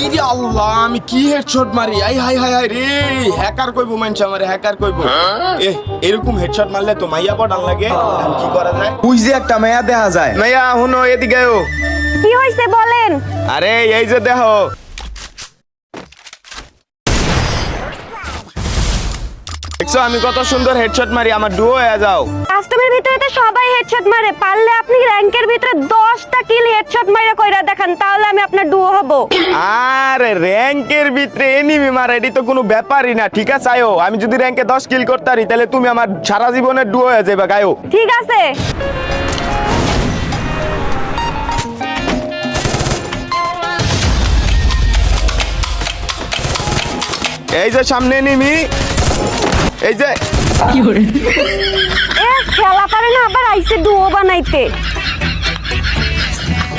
ইরে আল্লাহ, আমি কি হেডশট মারি! আই হাই হাই হাই রে, হ্যাকার কইবো মানুষ আমারে, হ্যাকার কইবো। এরকম হেডশট মারলে তো মাইয়া পড়ান লাগে। এখন কি করা যায়? ওই যে একটা মেয়া দেখা যায়। মাইয়া হুনো এদিকে আও। কি হইছে বলেন? আরে এই যে দেখো, দেখছো আমি কত সুন্দর হেডশট মারি, আমার ডুও হয়ে যাও। কাস্টমের ভিতরে তো সবাই হেডশট মারে, পারলে আপনি র‍্যাঙ্কের ভিতরে 10টা কিল হেডশট মাইরা কইরা দেখান, তাহলে আমি আপনার ডুও হব। আরে র‍্যাঙ্কের ভিতরে এনিমি মারা এটি তো কোনো ব্যাপারই না। ঠিক আছে আয়ো, আমি যদি র‍্যাঙ্কে 10 কিল করতারি তাহলে তুমি আমার সারা জীবনের ডুও হয়ে যাবে গায়ো। ঠিক আছে। এই যে সামনে এনিমি, এই যে এ খেলা পারে না, আবার আইছে ডুও বানাইতে।